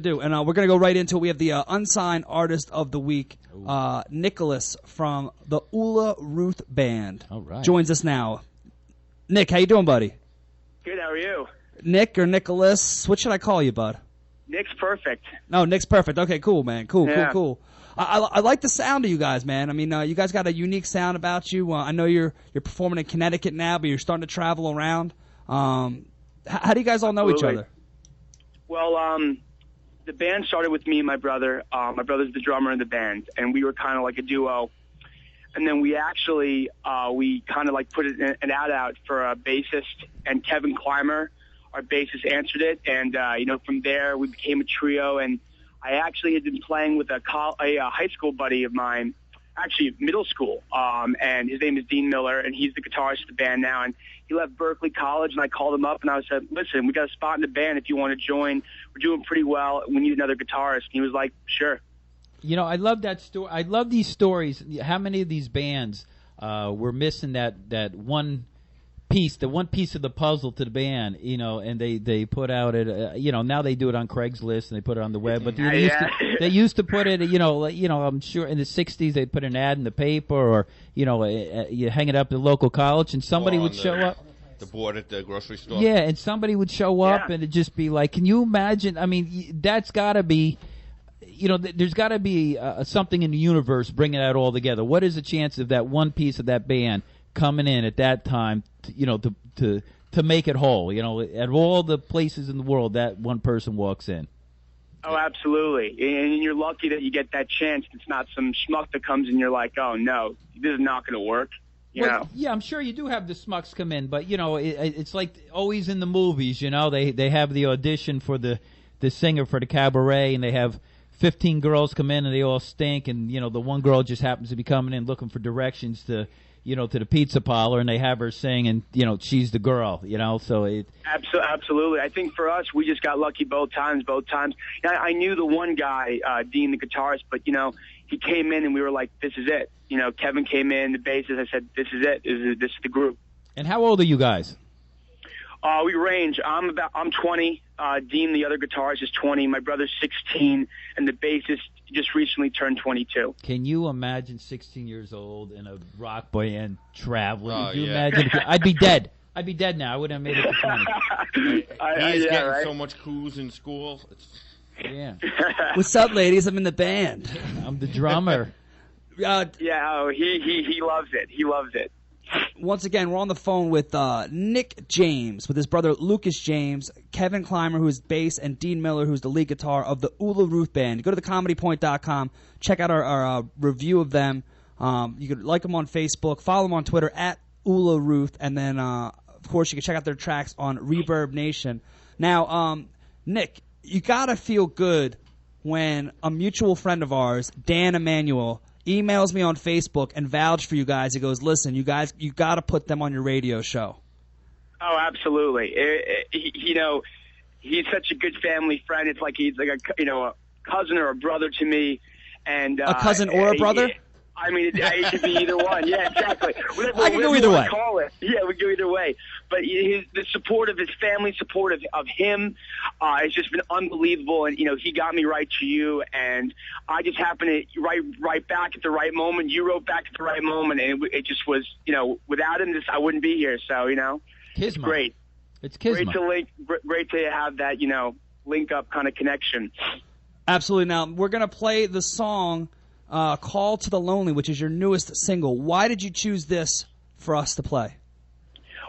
do, and we're going to go right into it. We have the unsigned artist of the week, Nicholas from the Ula Ruth Band. All right. Joins us now. Nick, how you doing, buddy? Good, how are you? Nick or Nicholas? What should I call you, bud? Nick's perfect. No, Nick's perfect. Okay, cool, man. Cool. Yeah. I like the sound of you guys, man. I mean, you guys got a unique sound about you. I know you're performing in Connecticut now, but you're starting to travel around. How do you guys all know each other? Well, the band started with me and my brother. My brother's the drummer in the band, and we were kind of like a duo. And then we actually, we kind of like put an ad out for a bassist, and Kevin Clymer, our bassist, answered it. And, from there we became a trio. And I actually had been playing with a high school buddy of mine, actually middle school, and his name is Dean Miller, and he's the guitarist of the band now. And he left Berkeley College, and I called him up, and I said, listen, we got a spot in the band if you want to join. We're doing pretty well. We need another guitarist. And he was like, sure. You know, I love that story. I love these stories. How many of these bands were missing that one piece, the one piece of the puzzle to the band, and they put out it, now they do it on Craigslist and they put it on the web, but they used to put it, I'm sure in the 60s they'd put an ad in the paper, or, you hang it up at the local college and somebody would show up. The board at the grocery store. Yeah, and somebody would show up and it'd just be like, can you imagine? I mean, that's got to be, there's got to be something in the universe bringing that all together. What is the chance of that one piece of that band coming in at that time, to make it whole? At all the places in the world, that one person walks in. Oh, absolutely. And you're lucky that you get that chance. It's not some schmuck that comes and you're like, oh, no, this is not going to work. Yeah, I'm sure you do have the schmucks come in, but, it's like always in the movies, they have the audition for the singer for the cabaret, and they have 15 girls come in and they all stink, and, the one girl just happens to be coming in looking for directions to the pizza parlor, and they have her sing, and, she's the girl, so it... Absolutely. I think for us, we just got lucky both times. I knew the one guy, Dean, the guitarist, but, he came in and we were like, this is it. Kevin came in, the bassist, I said, this is it. This is the group. And how old are you guys? We range. I'm 20. Dean, the other guitarist, is 20. My brother's 16, and the bassist just recently turned 22. Can you imagine 16 years old in a rock band traveling? Oh, Can you yeah. imagine? I'd be dead. I'd be dead now. I wouldn't have made it to 20. He's getting so much coos in school. Yeah. What's up, ladies? I'm in the band. I'm the drummer. He loves it. He loves it. Once again, we're on the phone with Nick James, with his brother Lucas James, Kevin Clymer, who is bass, and Dean Miller, who's the lead guitar of the Ula Ruth Band. Go to thecomedypoint.com, check out our review of them. You can like them on Facebook, follow them on Twitter at Ula Ruth, and then, of course, you can check out their tracks on Reverb Nation. Now, Nick, you got to feel good when a mutual friend of ours, Dan Emanuel, emails me on Facebook and vouched for you guys. He goes, listen, you guys, you got to put them on your radio show. Oh, absolutely. He's such a good family friend. It's like he's like a cousin or a brother to me. And a cousin or a brother? I mean, it could be either one. Yeah, exactly. I can go either way. Call it. Yeah, we go either way. But the support of his family, support of him, has just been unbelievable. And he got me right to you, and I just happened to write back at the right moment. You wrote back at the right moment, and it just was, without him, I wouldn't be here. So it's great. It's kismet. Great to have that link up kind of connection. Absolutely. Now we're gonna play the song Call to the Lonely, which is your newest single. Why did you choose this for us to play?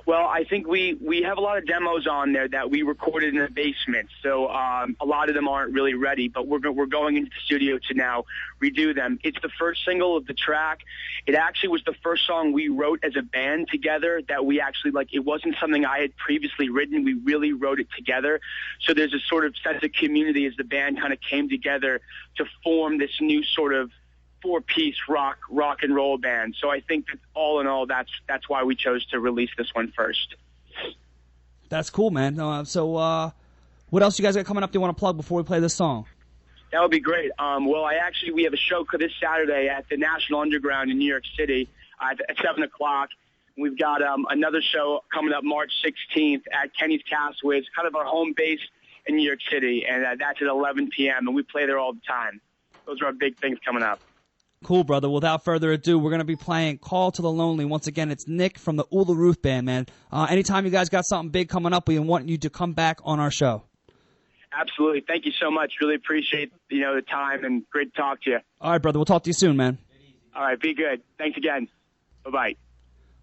Well, I think we have a lot of demos on there that we recorded in the basement, so a lot of them aren't really ready, but we're going into the studio to now redo them. It's the first single of the track. It actually was the first song we wrote as a band together that we actually, it wasn't something I had previously written. We really wrote it together. So there's a sort of sense of community as the band kind of came together to form this new sort of four-piece rock and roll band. So I think that all in all, that's why we chose to release this one first. That's cool, man. So what else you guys got coming up do you want to plug before we play this song? That would be great. We have a show this Saturday at the National Underground in New York City at 7 o'clock. We've got another show coming up March 16th at Kenny's Castle. It's kind of our home base in New York City, and that's at 11 p.m., and we play there all the time. Those are our big things coming up. Cool, brother. Without further ado, we're going to be playing Call to the Lonely. Once again, it's Nick from the Ula Ruth Band, man. Anytime you guys got something big coming up, we want you to come back on our show. Absolutely. Thank you so much. Really appreciate, the time, and great to talk to you. All right, brother. We'll talk to you soon, man. All right. Be good. Thanks again. Bye-bye.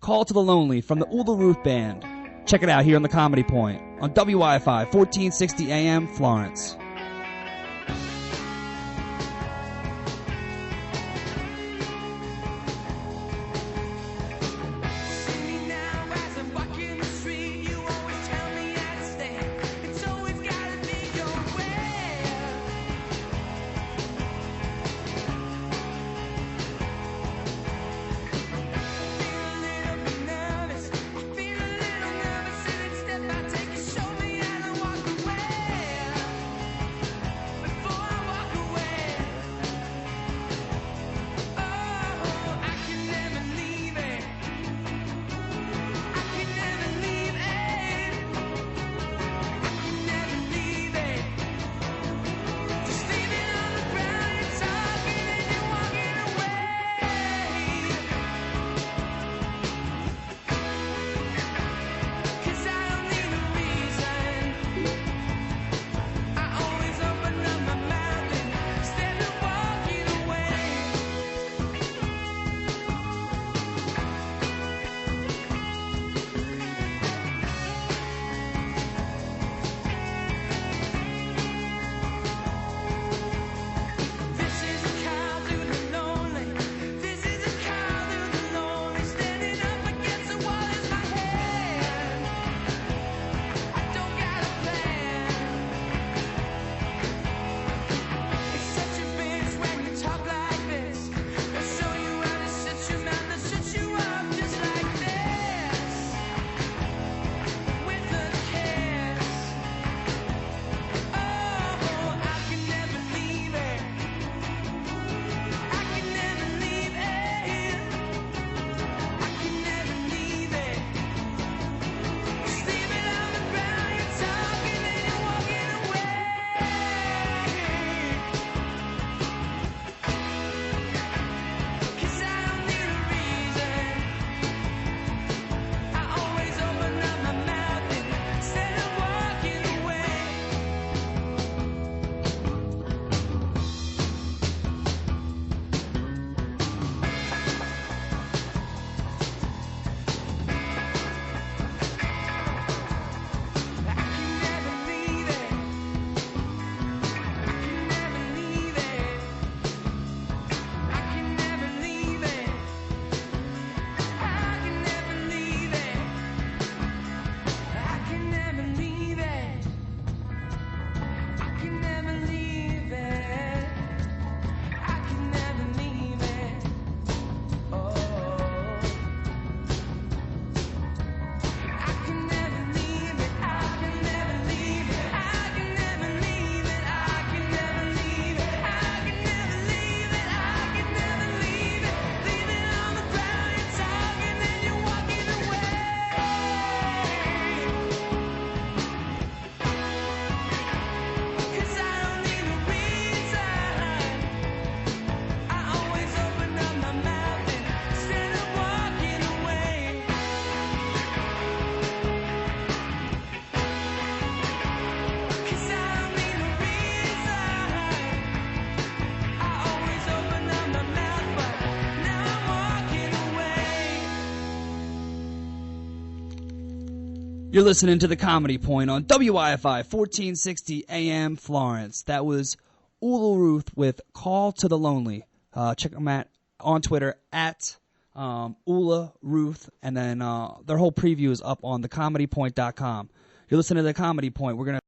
Call to the Lonely from the Ula Ruth Band. Check it out here on the Comedy Point on WIFI 1460 AM Florence. You're listening to the Comedy Point on WIFI 1460 AM Florence. That was Ula Ruth with Call to the Lonely. Check them out on Twitter at Ula Ruth, and then their whole preview is up on thecomedypoint.com. You're listening to the Comedy Point. We're going to